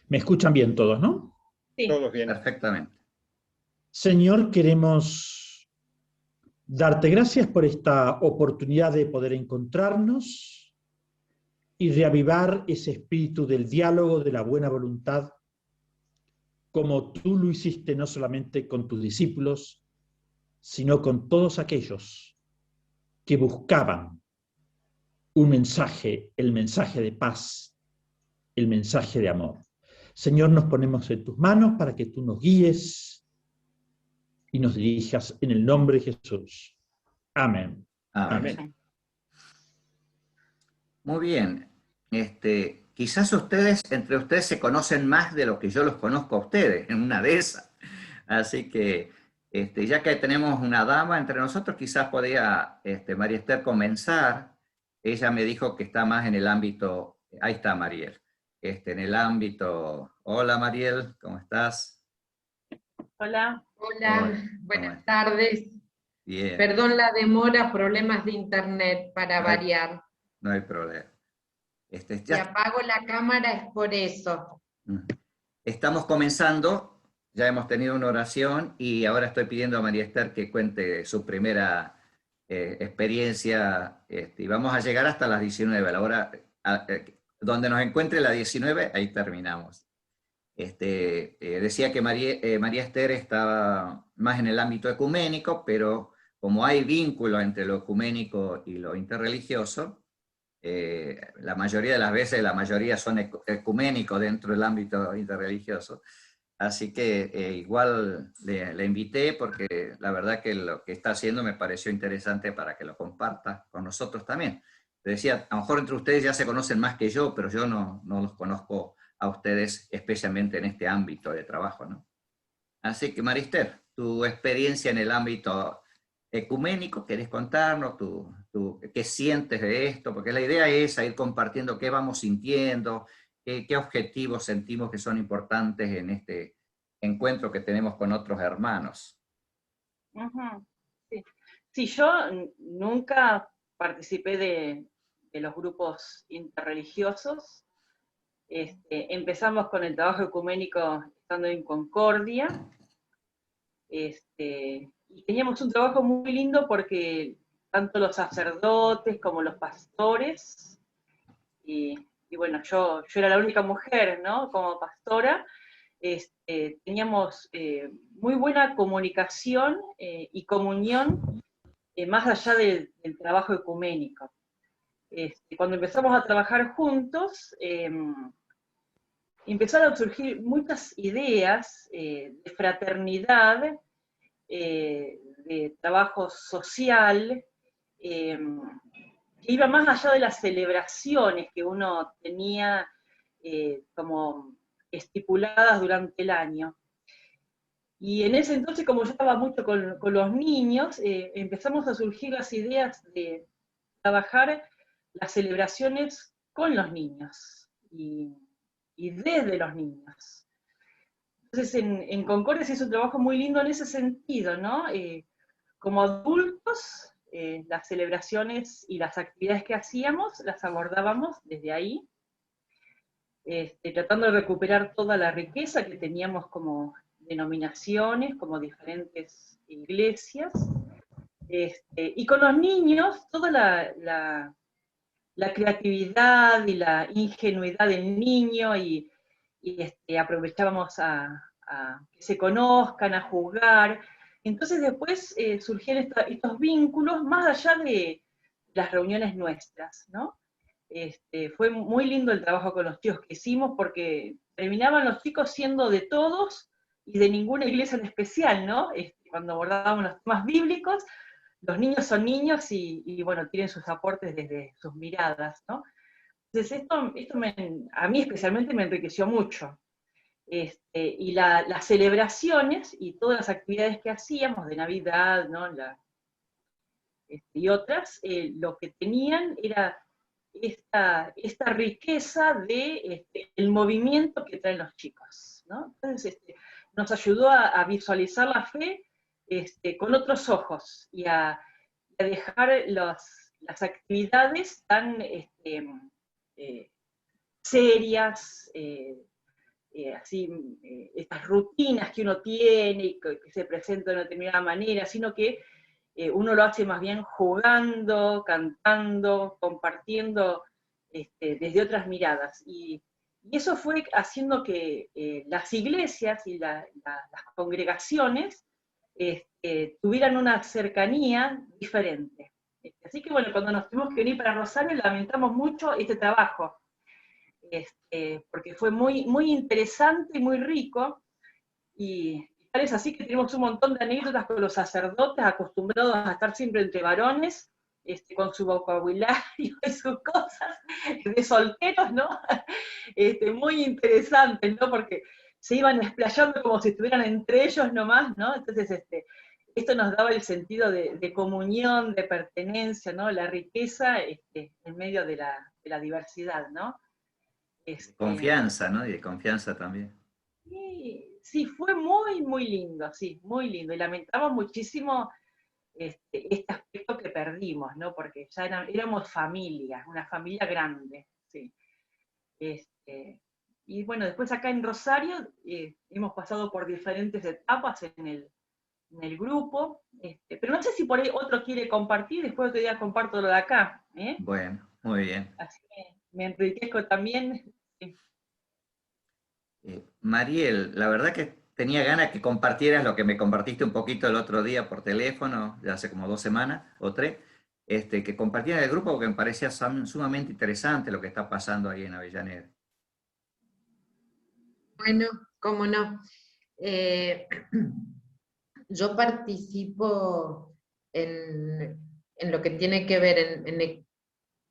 ¿Me escuchan bien todos, no? Sí. Todos bien. Perfectamente. Señor, queremos darte gracias por esta oportunidad de poder encontrarnos y reavivar ese espíritu del diálogo, de la buena voluntad, como tú lo hiciste no solamente con tus discípulos, sino con todos aquellos que buscaban un mensaje, el mensaje de paz, el mensaje de amor. Señor, nos ponemos en tus manos para que tú nos guíes y nos dirijas en el nombre de Jesús. Amén. Amén. Amén. Muy bien. Quizás entre ustedes se conocen más de lo que yo los conozco a ustedes, en una de esas. Así que, ya que tenemos una dama entre nosotros, quizás podría María Esther comenzar. Ella me dijo que está más en el ámbito, ahí está Mariel, en el ámbito, hola Mariel, ¿cómo estás? Hola. Hola, Hola, buenas tardes. Bien. Perdón la demora, problemas de internet para variar. No hay problema. Si apago la cámara es por eso. Estamos comenzando, ya hemos tenido una oración y ahora estoy pidiendo a María Esther que cuente su primera experiencia y vamos a llegar hasta las 19. A la hora, donde nos encuentre la 19, ahí terminamos. Decía que María Esther estaba más en el ámbito ecuménico, pero como hay vínculo entre lo ecuménico y lo interreligioso, la mayoría de las veces, la mayoría son ecuménicos dentro del ámbito interreligioso. Así que igual le invité porque la verdad que lo que está haciendo me pareció interesante para que lo comparta con nosotros también. Te decía, a lo mejor entre ustedes ya se conocen más que yo, pero yo no los conozco a ustedes, especialmente en este ámbito de trabajo, ¿no? Así que, María Esther, tu experiencia en el ámbito ecuménico, ¿querés contarnos qué sientes de esto? Porque la idea es ir compartiendo qué vamos sintiendo, qué objetivos sentimos que son importantes en este encuentro que tenemos con otros hermanos. Sí. Sí, yo nunca participé de los grupos interreligiosos. Empezamos con el trabajo ecuménico estando en Concordia. Y teníamos un trabajo muy lindo porque tanto los sacerdotes como los pastores, y bueno, yo era la única mujer, ¿no? Como pastora, teníamos muy buena comunicación y comunión más allá del trabajo ecuménico. Cuando empezamos a trabajar juntos, empezaron a surgir muchas ideas de fraternidad, de trabajo social, que iba más allá de las celebraciones que uno tenía como estipuladas durante el año. Y en ese entonces, como yo estaba mucho con los niños, empezamos a surgir las ideas de trabajar las celebraciones con los niños y desde los niños. Entonces, en Concordia se hizo un trabajo muy lindo en ese sentido, ¿no? Como adultos, las celebraciones y las actividades que hacíamos las abordábamos desde ahí, tratando de recuperar toda la riqueza que teníamos como denominaciones, como diferentes iglesias, y con los niños toda la creatividad y la ingenuidad del niño, y aprovechábamos a que se conozcan, a jugar. Entonces después surgieron estos vínculos más allá de las reuniones nuestras, ¿no? Fue muy lindo el trabajo con los chicos que hicimos porque terminaban los chicos siendo de todos y de ninguna iglesia en especial, ¿no? Cuando abordábamos los temas bíblicos, los niños son niños y bueno, tienen sus aportes desde sus miradas, ¿no? Entonces esto a mí especialmente me enriqueció mucho. Y las celebraciones y todas las actividades que hacíamos de Navidad, ¿no? Y otras, lo que tenían era esta riqueza de el movimiento que traen los chicos, ¿no? Entonces nos ayudó a visualizar la fe con otros ojos y a dejar las actividades tan serias, estas rutinas que uno tiene y que se presentan de una determinada manera, sino que uno lo hace más bien jugando, cantando, compartiendo desde otras miradas. Y eso fue haciendo que las iglesias y las congregaciones tuvieran una cercanía diferente. Así que bueno, cuando nos tuvimos que venir para Rosario, lamentamos mucho este trabajo, porque fue muy, muy interesante y muy rico, y tal es así que tenemos un montón de anécdotas con los sacerdotes acostumbrados a estar siempre entre varones, con su vocabulario y sus cosas de solteros, ¿no? Muy interesantes, ¿no? Porque se iban explayando como si estuvieran entre ellos nomás, ¿no? Entonces, esto nos daba el sentido de comunión, de pertenencia, ¿no? La riqueza en medio de la diversidad, ¿no? Confianza, ¿no? Y de confianza también. Sí, fue muy, muy lindo, sí, muy lindo. Y lamentamos muchísimo este aspecto que perdimos, ¿no? Porque ya éramos familia, una familia grande, sí. Y bueno, después acá en Rosario hemos pasado por diferentes etapas en el grupo, pero no sé si por ahí otro quiere compartir, después otro día comparto lo de acá. Bueno, muy bien. Así que me enriquezco también. Sí. Mariel, la verdad que tenía ganas que compartieras lo que me compartiste un poquito el otro día por teléfono, ya hace como 2 semanas o 3, que compartieras el grupo porque me parecía sumamente interesante lo que está pasando ahí en Avellaneda. Bueno, cómo no. Yo participo en lo que tiene que ver en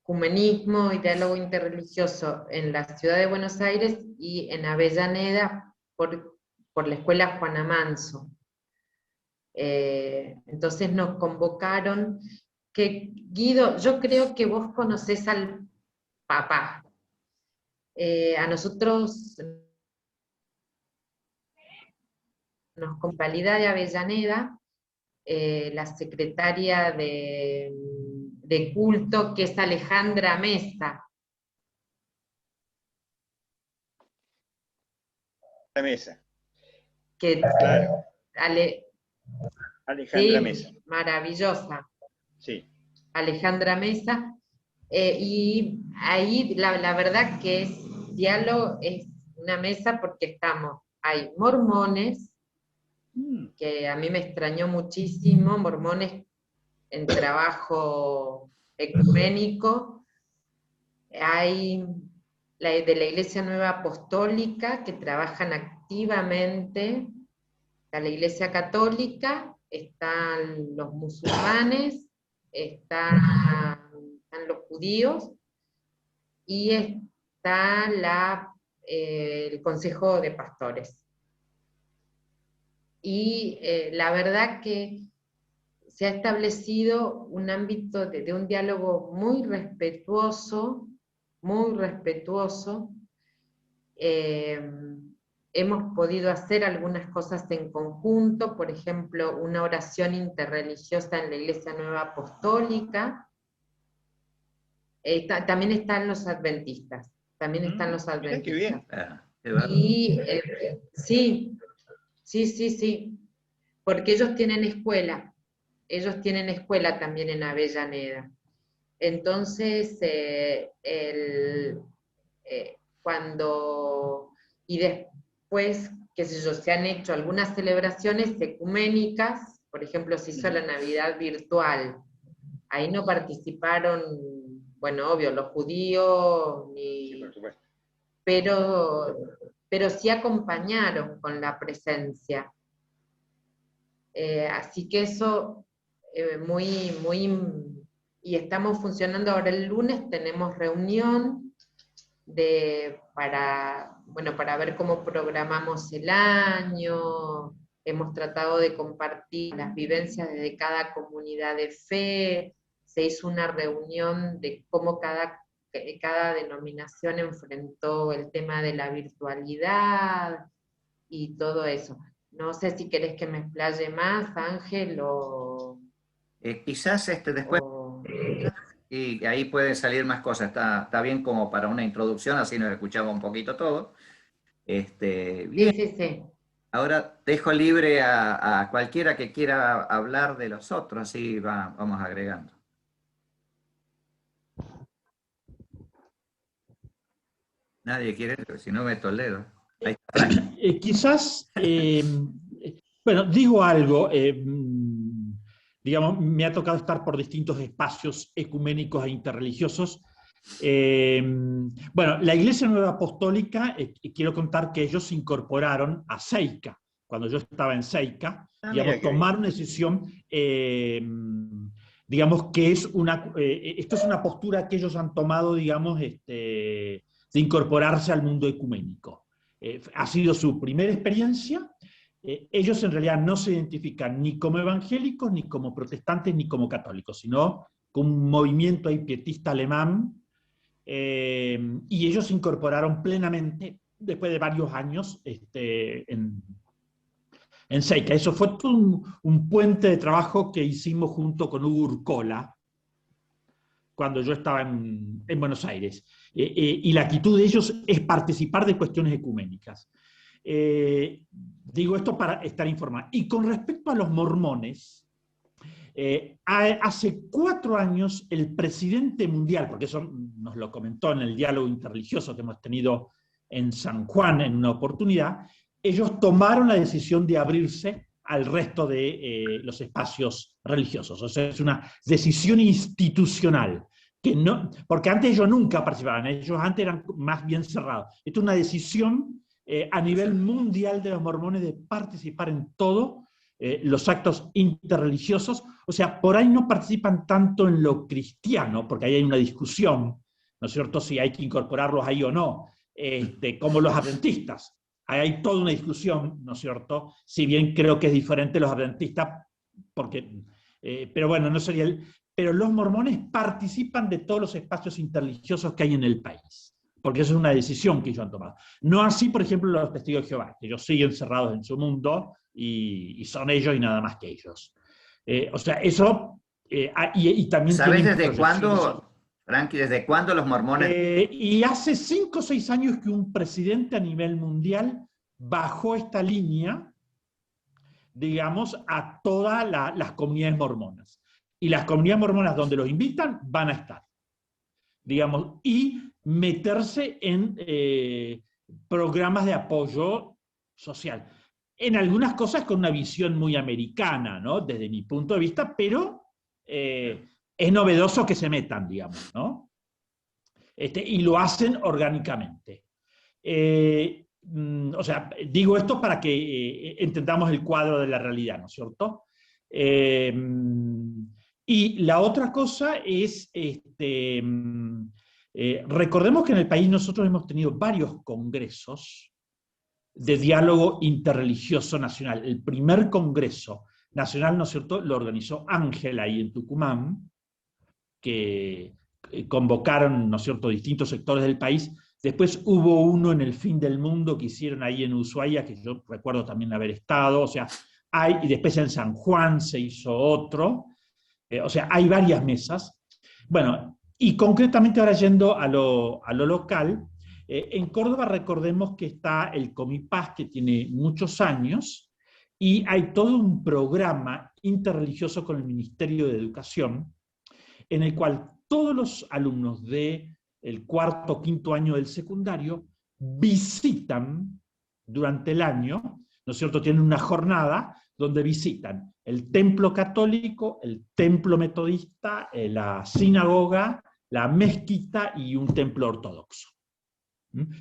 ecumenismo y diálogo interreligioso en la ciudad de Buenos Aires y en Avellaneda por la escuela Juana Manso. Entonces nos convocaron, que Guido, yo creo que vos conocés al papá. A nosotros nos convalida de Avellaneda, la secretaria de culto, que es Alejandra Mesa. Mesa. Que, claro. Alejandra sí, Mesa. Maravillosa. Sí. Alejandra Mesa. Y ahí la verdad que diálogo es una mesa porque hay mormones, que a mí me extrañó muchísimo, mormones en trabajo ecuménico, hay de la Iglesia Nueva Apostólica, que trabajan activamente, está la Iglesia Católica, están los musulmanes, están los judíos, y está el Consejo de Pastores. Y la verdad que se ha establecido un ámbito de un diálogo muy respetuoso, hemos podido hacer algunas cosas en conjunto, por ejemplo, una oración interreligiosa en la Iglesia Nueva Apostólica. También están los adventistas, Qué bien. Y sí, porque ellos tienen escuela también en Avellaneda. Entonces, y después, qué sé yo, se han hecho algunas celebraciones ecuménicas, por ejemplo, se hizo la Navidad virtual, ahí no participaron, bueno, obvio, los judíos, Sí, por supuesto. pero sí acompañaron con la presencia. Así que eso, y estamos funcionando ahora el lunes, tenemos reunión para ver cómo programamos el año, hemos tratado de compartir las vivencias desde cada comunidad de fe, se hizo una reunión de cómo cada denominación enfrentó el tema de la virtualidad y todo eso. No sé si querés que me explaye más, Ángel, o... Quizás después, y ahí pueden salir más cosas, está bien como para una introducción, así nos escuchamos un poquito todo, Bien. Sí, sí, sí. Ahora dejo libre a cualquiera que quiera hablar de los otros, así vamos agregando. Nadie quiere, si no meto el dedo. Ahí está. Quizás, bueno, digo algo, digamos, me ha tocado estar por distintos espacios ecuménicos e interreligiosos. Bueno, la Iglesia Nueva Apostólica, quiero contar que ellos se incorporaron a Seica. Cuando yo estaba en Seica, digamos, tomaron una decisión, digamos, que es esto es una postura que ellos han tomado, digamos, de incorporarse al mundo ecuménico. Ha sido su primera experiencia. Ellos en realidad no se identifican ni como evangélicos, ni como protestantes, ni como católicos, sino con un movimiento ahí pietista alemán, y ellos se incorporaron plenamente después de varios años en Seica. Eso fue todo un puente de trabajo que hicimos junto con Hugo Urcola cuando yo estaba en Buenos Aires. Y la actitud de ellos es participar de cuestiones ecuménicas. Digo esto para estar informado. Y con respecto a los mormones, hace 4 años el presidente mundial, porque eso nos lo comentó en el diálogo interreligioso que hemos tenido en San Juan en una oportunidad, ellos tomaron la decisión de abrirse al resto de los espacios religiosos. O sea, es una decisión institucional. Que no, porque antes ellos nunca participaban, ellos antes eran más bien cerrados. Esto es una decisión a nivel mundial de los mormones de participar en todo los actos interreligiosos. O sea, por ahí no participan tanto en lo cristiano, porque ahí hay una discusión, ¿no es cierto?, si hay que incorporarlos ahí o no, como los adventistas. Ahí hay toda una discusión, ¿no es cierto?, si bien creo que es diferente los adventistas, porque, pero bueno, no sería pero los mormones participan de todos los espacios interreligiosos que hay en el país, porque eso es una decisión que ellos han tomado. No así, por ejemplo, los testigos de Jehová, que ellos siguen cerrados en su mundo y son ellos y nada más que ellos. O sea, eso... y también ¿sabes desde cuándo, Frankie, desde cuándo los mormones...? Y hace 5 o 6 años que un presidente a nivel mundial bajó esta línea, digamos, a todas las comunidades mormonas. Y las comunidades mormonas donde los invitan van a estar, digamos, y meterse en programas de apoyo social. En algunas cosas con una visión muy americana, ¿no?, desde mi punto de vista, pero es novedoso que se metan, digamos, ¿no? Y lo hacen orgánicamente. O sea, digo esto para que entendamos el cuadro de la realidad, ¿no es cierto? Y la otra cosa es, recordemos que en el país nosotros hemos tenido varios congresos de diálogo interreligioso nacional. El primer congreso nacional, ¿no es cierto?, lo organizó Ángela ahí en Tucumán, que convocaron, ¿no es cierto?, distintos sectores del país. Después hubo uno en el Fin del Mundo que hicieron ahí en Ushuaia, que yo recuerdo también haber estado, o sea, y después en San Juan se hizo otro. O sea, hay varias mesas. Bueno, y concretamente ahora yendo a lo local, en Córdoba recordemos que está el Comipaz, que tiene muchos años, y hay todo un programa interreligioso con el Ministerio de Educación, en el cual todos los alumnos del 4º o 5º año del secundario visitan durante el año, ¿no es cierto?, tienen una jornada donde visitan el templo católico, el templo metodista, la sinagoga, la mezquita y un templo ortodoxo.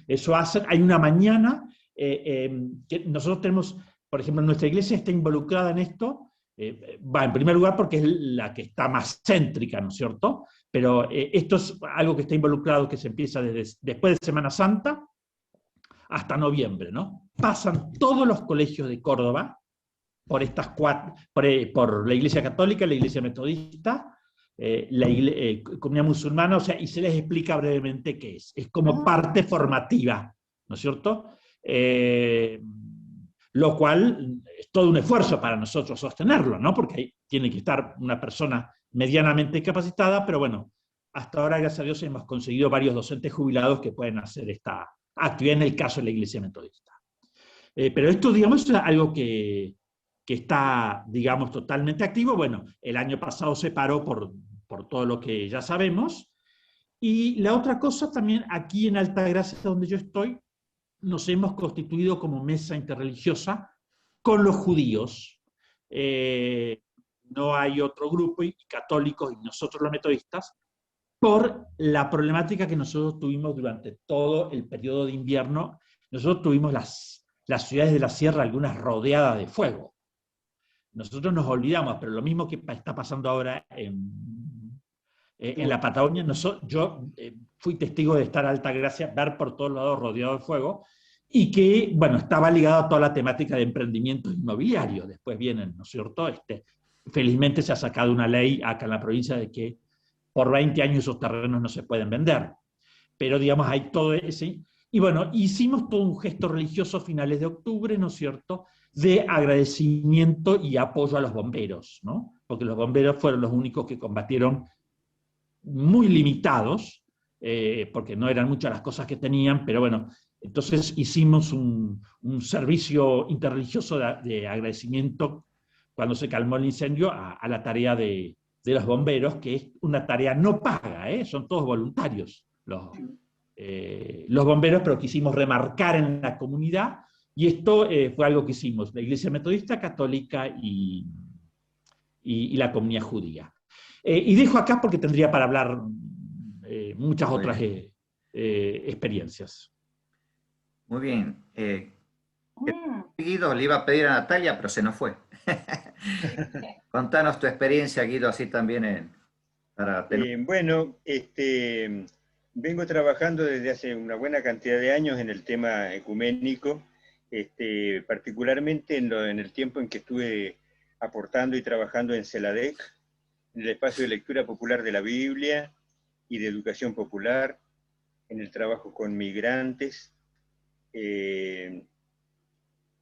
Eso hacen, hay una mañana que nosotros tenemos, por ejemplo, nuestra iglesia está involucrada en esto, en primer lugar porque es la que está más céntrica, ¿no es cierto? Pero esto es algo que está involucrado, que se empieza después de Semana Santa hasta noviembre, ¿no? Pasan todos los colegios de Córdoba por estas por la Iglesia Católica, la Iglesia Metodista, la comunidad musulmana, o sea, y se les explica brevemente qué es. Es como parte formativa, ¿no es cierto? Lo cual es todo un esfuerzo para nosotros sostenerlo, ¿no? Porque ahí tiene que estar una persona medianamente capacitada, pero bueno, hasta ahora, gracias a Dios, hemos conseguido varios docentes jubilados que pueden hacer esta actividad en el caso de la Iglesia Metodista. Pero esto, digamos, es algo que está, digamos, totalmente activo. Bueno, el año pasado se paró por todo lo que ya sabemos. Y la otra cosa también, aquí en Altagracia, donde yo estoy, nos hemos constituido como mesa interreligiosa con los judíos. No hay otro grupo, y católicos y nosotros los metodistas, por la problemática que nosotros tuvimos durante todo el periodo de invierno. Nosotros tuvimos las ciudades de la sierra, algunas rodeadas de fuego. Nosotros nos olvidamos, pero lo mismo que está pasando ahora en la Patagonia, yo fui testigo de estar a Altagracia, ver por todos lados rodeado de fuego, y que, bueno, estaba ligado a toda la temática de emprendimientos inmobiliarios. Después vienen, ¿no es cierto? Felizmente se ha sacado una ley acá en la provincia de que por 20 años esos terrenos no se pueden vender. Pero, digamos, hay todo ese... Y bueno, hicimos todo un gesto religioso a finales de octubre, ¿no es cierto?, de agradecimiento y apoyo a los bomberos, ¿no? Porque los bomberos fueron los únicos que combatieron muy limitados, porque no eran muchas las cosas que tenían, pero bueno, entonces hicimos un servicio interreligioso de agradecimiento cuando se calmó el incendio a la tarea de los bomberos, que es una tarea no paga, son todos voluntarios los bomberos, pero quisimos remarcar en la comunidad, y esto fue algo que hicimos, la Iglesia Metodista, Católica y la comunidad judía. Y dejo acá porque tendría para hablar muchas otras experiencias. Muy bien. Guido, le iba a pedir a Natalia, pero se nos fue. Contanos tu experiencia, Guido, así también para tener... Bueno, vengo trabajando desde hace una buena cantidad de años en el tema ecuménico, particularmente en el tiempo en que estuve aportando y trabajando en CELADEC, en el espacio de lectura popular de la Biblia y de educación popular, en el trabajo con migrantes,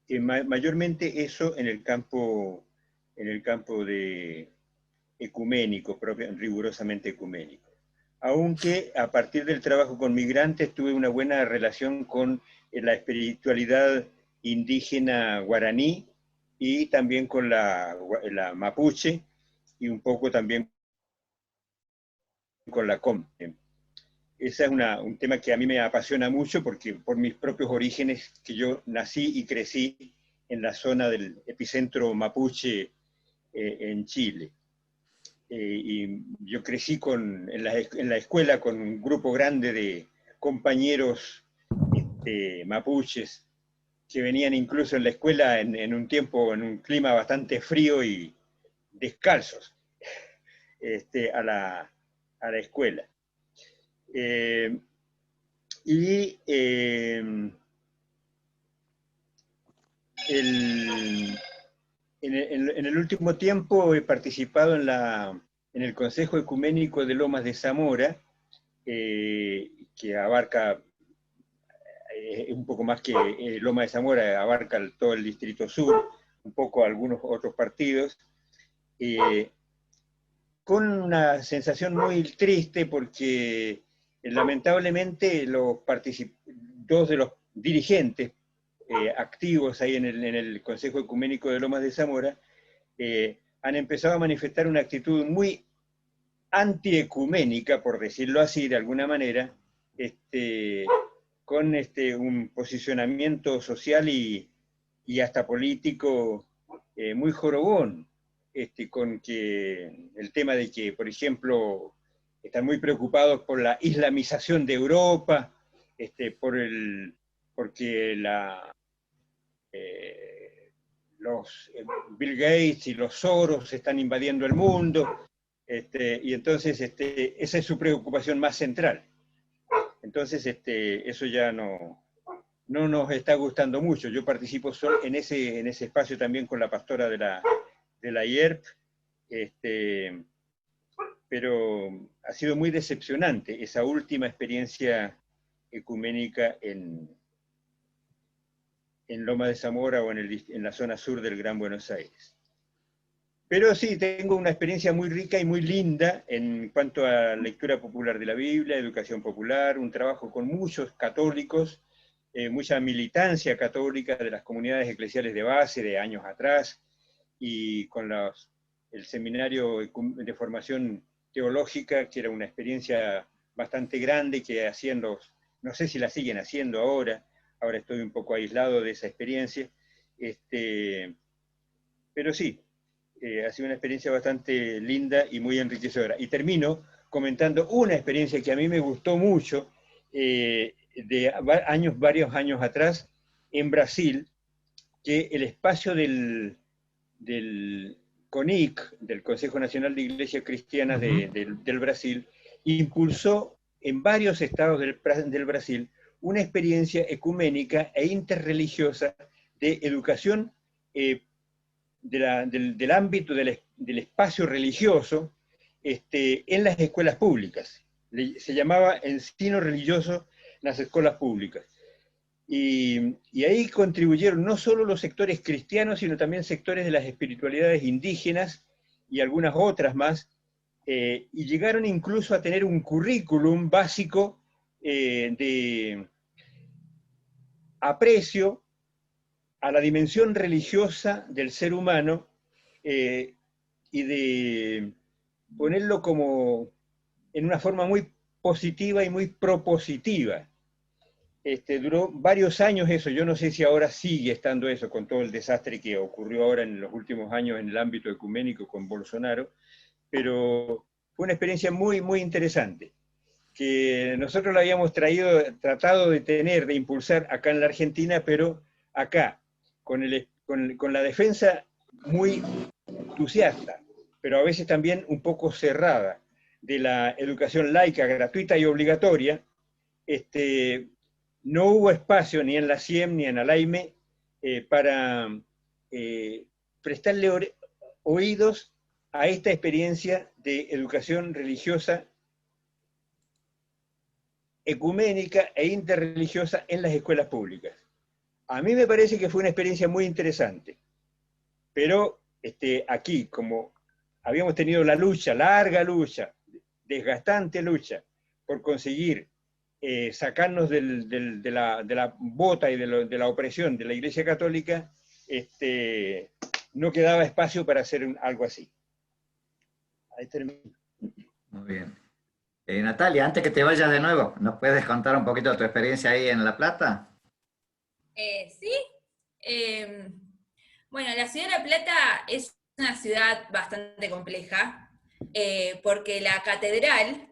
mayormente eso en el campo de ecuménico, rigurosamente ecuménico. Aunque a partir del trabajo con migrantes tuve una buena relación con la espiritualidad indígena guaraní y también con la mapuche, y un poco también con la com. Ese es un tema que a mí me apasiona mucho, porque por mis propios orígenes, que yo nací y crecí en la zona del epicentro mapuche en Chile. Y yo crecí en la escuela con un grupo grande de compañeros mapuches, que venían incluso en la escuela en un tiempo, en un clima bastante frío y descalzos, a la escuela. En el último tiempo he participado en el Consejo Ecuménico de Lomas de Zamora, que abarca un poco más que Lomas de Zamora, abarca todo el Distrito Sur, un poco algunos otros partidos, con una sensación muy triste, porque lamentablemente dos de los dirigentes activos ahí en el Consejo Ecuménico de Lomas de Zamora han empezado a manifestar una actitud muy antiecuménica, por decirlo así de alguna manera, con un posicionamiento social y hasta político muy jorobón, con que el tema de que, por ejemplo, están muy preocupados por la islamización de Europa, porque los Bill Gates y los Soros están invadiendo el mundo, y entonces esa es su preocupación más central. Entonces eso ya no nos está gustando mucho. Yo participo en ese espacio también con la pastora de la IERP, pero ha sido muy decepcionante esa última experiencia ecuménica en Loma de Zamora o en la zona sur del Gran Buenos Aires. Pero sí, tengo una experiencia muy rica y muy linda en cuanto a lectura popular de la Biblia, educación popular, un trabajo con muchos católicos, mucha militancia católica de las comunidades eclesiales de base de años atrás, y con el seminario de formación teológica, que era una experiencia bastante grande que hacían no sé si la siguen haciendo ahora estoy un poco aislado de esa experiencia, pero sí, ha sido una experiencia bastante linda y muy enriquecedora. Y termino comentando una experiencia que a mí me gustó mucho, de varios años atrás, en Brasil, que el espacio del CONIC, del Consejo Nacional de Iglesias Cristianas del Brasil, impulsó en varios estados del Brasil una experiencia ecuménica e interreligiosa de educación del ámbito del espacio religioso en las escuelas públicas. Se llamaba Ensino Religioso en las escuelas públicas. Y ahí contribuyeron no solo los sectores cristianos, sino también sectores de las espiritualidades indígenas y algunas otras más, y llegaron incluso a tener un currículum básico de aprecio a la dimensión religiosa del ser humano, y de ponerlo como en una forma muy positiva y muy propositiva. Duró varios años eso, yo no sé si ahora sigue estando eso con todo el desastre que ocurrió ahora en los últimos años en el ámbito ecuménico con Bolsonaro, pero fue una experiencia muy, muy interesante, que nosotros la habíamos tratado de tener, de impulsar acá en la Argentina, pero acá, con la defensa muy entusiasta, pero a veces también un poco cerrada, de la educación laica, gratuita y obligatoria, no hubo espacio ni en la CIEM ni en ALAIME para prestarle oídos a esta experiencia de educación religiosa, ecuménica e interreligiosa en las escuelas públicas. A mí me parece que fue una experiencia muy interesante, pero aquí, como habíamos tenido la lucha, larga lucha, desgastante lucha, por conseguir sacarnos de la bota y de la opresión de la Iglesia Católica, no quedaba espacio para hacer algo así. Ahí termino. Muy bien. Natalia, antes que te vayas de nuevo, ¿nos puedes contar un poquito de tu experiencia ahí en La Plata? Sí. Bueno, la ciudad de La Plata es una ciudad bastante compleja, porque la catedral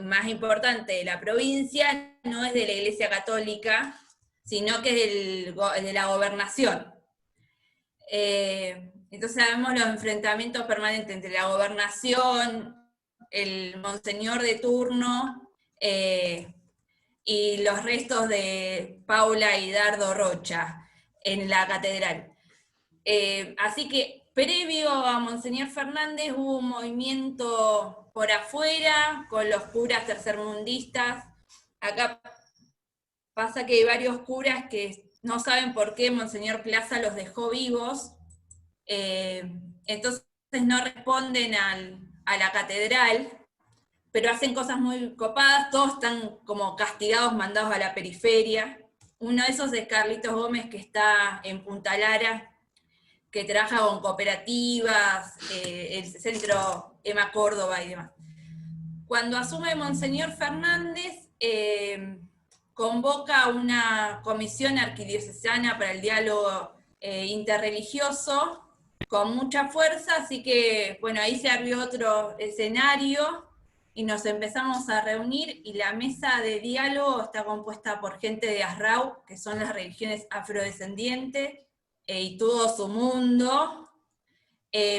más importante de la provincia no es de la Iglesia Católica, sino que es de la gobernación. Entonces sabemos los enfrentamientos permanentes entre la gobernación, el monseñor de turno, y los restos de Paula y Dardo Rocha en la catedral. Así que previo a Monseñor Fernández hubo un movimiento por afuera con los curas tercermundistas. Acá pasa que hay varios curas que no saben por qué Monseñor Plaza los dejó vivos, entonces no responden a la catedral, pero hacen cosas muy copadas, todos están como castigados, mandados a la periferia. Uno de esos es Carlitos Gómez, que está en Punta Lara, que trabaja con cooperativas, el centro Emma Córdoba y demás. Cuando asume Monseñor Fernández, convoca una comisión arquidiocesana para el diálogo interreligioso con mucha fuerza, así que bueno, ahí se abrió otro escenario y nos empezamos a reunir, y la mesa de diálogo está compuesta por gente de Asrau, que son las religiones afrodescendientes, y todo su mundo,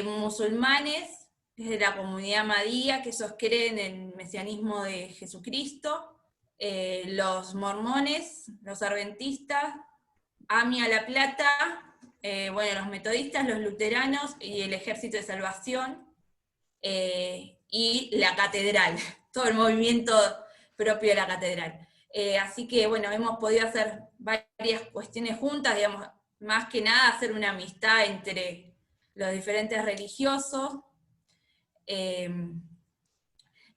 musulmanes, que es de la comunidad Ahmadía, que esos creen en el mesianismo de Jesucristo, los mormones, los adventistas, AMIA La Plata, bueno, los metodistas, los luteranos y el Ejército de Salvación, y la catedral, todo el movimiento propio de la catedral. Así que bueno, hemos podido hacer varias cuestiones juntas, digamos, más que nada hacer una amistad entre los diferentes religiosos,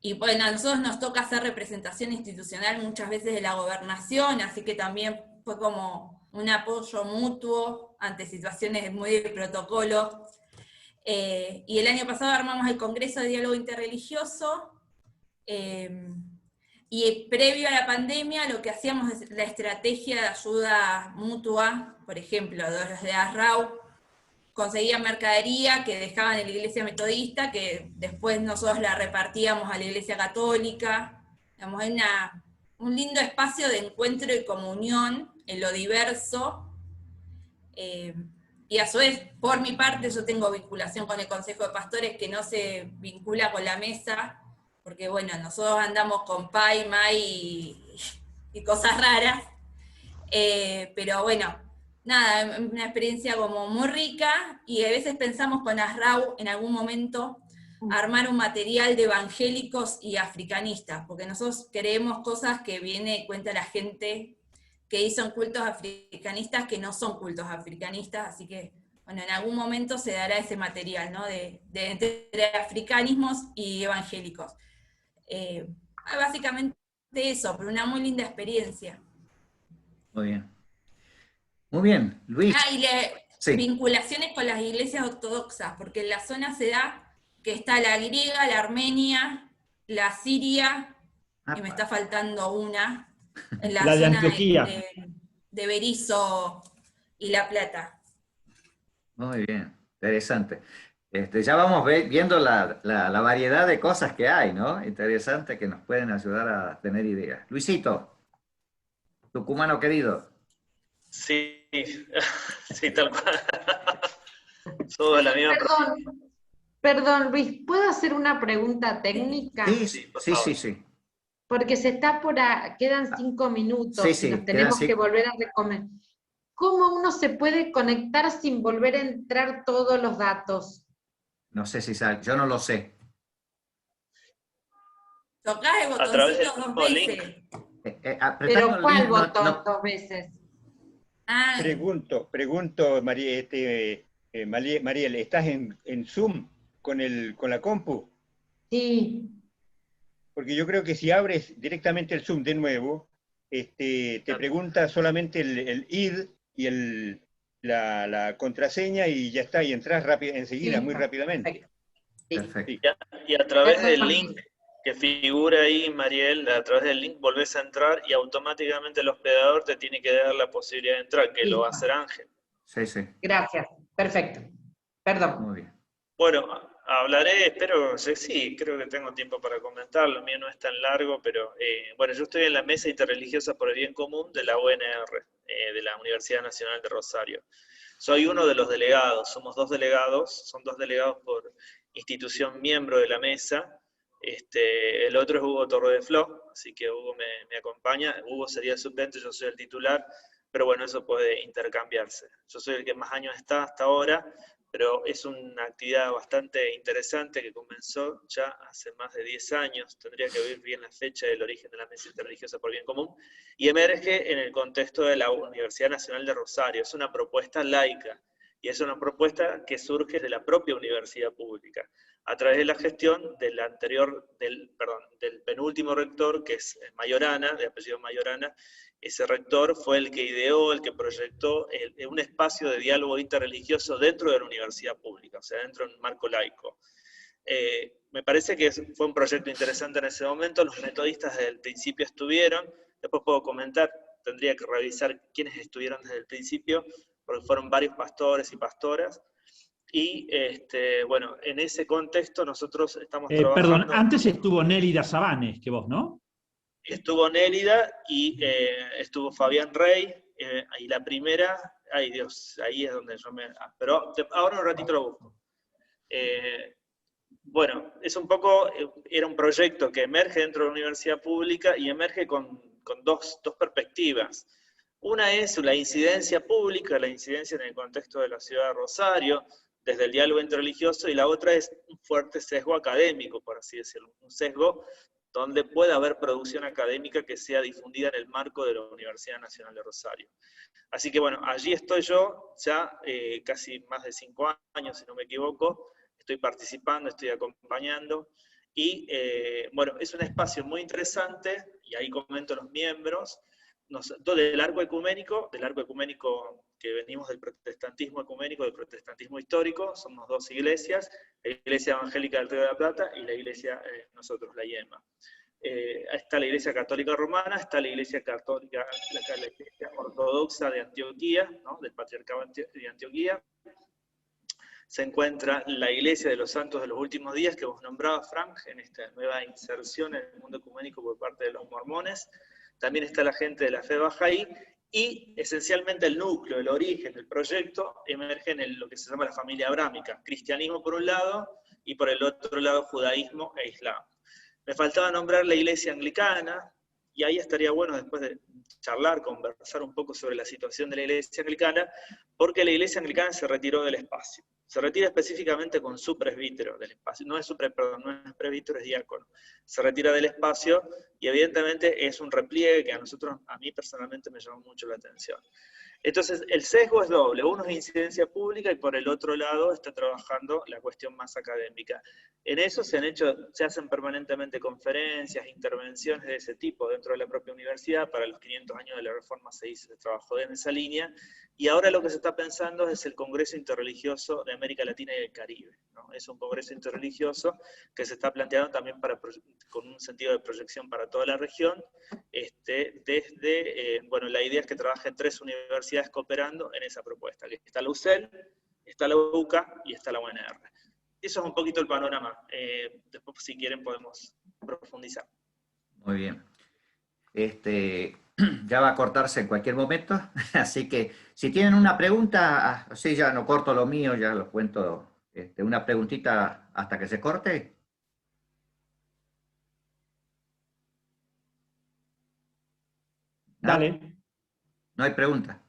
y bueno, a nosotros nos toca hacer representación institucional muchas veces de la gobernación, así que también fue como un apoyo mutuo ante situaciones muy de protocolo. Y el año pasado armamos el Congreso de Diálogo Interreligioso, y previo a la pandemia lo que hacíamos es la estrategia de ayuda mutua, por ejemplo, los de ASRAU conseguían mercadería que dejaban en la iglesia metodista, que después nosotros la repartíamos a la iglesia católica. Digamos, hay un lindo espacio de encuentro y comunión en lo diverso. Y a su vez, por mi parte, yo tengo vinculación con el Consejo de Pastores que no se vincula con la mesa, porque bueno, nosotros andamos con PAI, MAI y cosas raras. Pero bueno, nada, una experiencia como muy rica, y a veces pensamos con ASRAU en algún momento armar un material de evangélicos y africanistas, porque nosotros creemos cosas que cuenta la gente que hizo cultos africanistas que no son cultos africanistas, así que bueno, en algún momento se dará ese material, ¿no? de entre africanismos y evangélicos. Básicamente eso, pero una muy linda experiencia. Muy bien. Muy bien, Luis. Y Sí. vinculaciones con las iglesias ortodoxas, porque en la zona se da que está la griega, la armenia, la siria, y me está faltando una, en la La de zona Antioquía. de Berisso y La Plata. Muy bien, interesante. Ya vamos viendo la variedad de cosas que hay, ¿no? Interesante, que nos pueden ayudar a tener ideas. Luisito, tucumano querido. Sí, sí, tal cual. Todo la misma. Perdón, Luis, ¿puedo hacer una pregunta técnica? Sí. Porque se está quedan 5 minutos y nos tenemos que volver a recomer. ¿Cómo uno se puede conectar sin volver a entrar todos los datos? No sé si sabe, yo no lo sé. Tocás el botoncito 2 veces. ¿Pero cuál botón 2 veces? Pregunto, Mariel, ¿estás en Zoom con la compu? Sí. Porque yo creo que si abres directamente el Zoom de nuevo, te pregunta solamente el ID y la contraseña, y ya está, y entras enseguida, muy rápidamente. Perfecto. Y a través del link que figura ahí, Mariel, a través del link volvés a entrar y automáticamente el hospedador te tiene que dar la posibilidad de entrar, que lo va a hacer Ángel. Sí. Gracias, perfecto. Perdón. Muy bien. Bueno, hablaré, sí, creo que tengo tiempo para comentar, lo mío no es tan largo, pero bueno, yo estoy en la Mesa Interreligiosa por el Bien Común de la UNR, de la Universidad Nacional de Rosario. Soy uno de los delegados, somos 2 delegados, son 2 delegados por institución miembro de la mesa. El otro es Hugo Torredefló, así que Hugo me acompaña. Hugo sería el suplente, yo soy el titular, pero bueno, eso puede intercambiarse. Yo soy el que más años está hasta ahora, pero es una actividad bastante interesante que comenzó ya hace más de 10 años, tendría que ver bien la fecha del origen de la Mesa Interreligiosa por Bien Común, y emerge en el contexto de la Universidad Nacional de Rosario. Es una propuesta laica, y es una propuesta que surge de la propia universidad pública, a través de la gestión del penúltimo rector, que es Mayorana, de apellido Mayorana. Ese rector fue el que ideó, el que proyectó un espacio de diálogo interreligioso dentro de la universidad pública, o sea, dentro de un marco laico. Me parece que fue un proyecto interesante en ese momento, los metodistas desde el principio estuvieron, después puedo comentar, tendría que revisar quiénes estuvieron desde el principio, porque fueron varios pastores y pastoras, y bueno, en ese contexto nosotros estamos trabajando... Perdón, antes estuvo Nélida Sabanes, que vos, ¿no? Estuvo Nélida y estuvo Fabián Rey, y la primera, ay Dios, ahí es donde yo pero ahora un ratito lo busco. Bueno, es un poco, era un proyecto que emerge dentro de la universidad pública y emerge con dos perspectivas. Una es la incidencia pública, la incidencia en el contexto de la ciudad de Rosario, desde el diálogo interreligioso, y la otra es un fuerte sesgo académico, por así decirlo, un sesgo donde pueda haber producción académica que sea difundida en el marco de la Universidad Nacional de Rosario. Así que bueno, allí estoy yo, ya casi más de 5 años, si no me equivoco, estoy participando, estoy acompañando, y bueno, es un espacio muy interesante, y ahí comento los miembros, del arco ecuménico que venimos del protestantismo ecuménico, del protestantismo histórico, somos dos iglesias, la Iglesia Evangélica del Río de la Plata y la iglesia, nosotros, la IEMA. Está la Iglesia Católica Romana, está la Iglesia Católica, la Iglesia Ortodoxa de Antioquía, ¿no? Del Patriarcado de Antioquía. Se encuentra la Iglesia de los Santos de los Últimos Días, que vos nombrabas, Frank, en esta nueva inserción en el mundo ecuménico por parte de los mormones. También está la gente de la fe bahá'í, y esencialmente el núcleo, el origen del proyecto, emerge en lo que se llama la familia abrámica. Cristianismo por un lado, y por el otro lado judaísmo e islam. Me faltaba nombrar la Iglesia Anglicana, y ahí estaría bueno después de charlar, conversar un poco sobre la situación de la Iglesia Anglicana, porque la Iglesia Anglicana se retiró del espacio. Se retira específicamente con su presbítero del espacio. No es presbítero, es diácono. Se retira del espacio y evidentemente es un repliegue que a mí personalmente me llamó mucho la atención. Entonces, el sesgo es doble. Uno es incidencia pública y por el otro lado está trabajando la cuestión más académica. En eso se hacen permanentemente conferencias, intervenciones de ese tipo dentro de la propia universidad. Para los 500 años de la Reforma se trabajó en esa línea. Y ahora lo que se está pensando es el Congreso Interreligioso de América Latina y el Caribe, ¿no? Es un congreso interreligioso que se está planteando también con un sentido de proyección para toda la región. La idea es que trabajen 3 universidades cooperando en esa propuesta. Está la UCEL, está la UCA y está la UNR. Eso es un poquito el panorama. Después, si quieren, podemos profundizar. Muy bien. Ya va a cortarse en cualquier momento, así que si tienen una pregunta, así ya no corto lo mío, ya lo cuento, una preguntita hasta que se corte. Dale. No hay pregunta.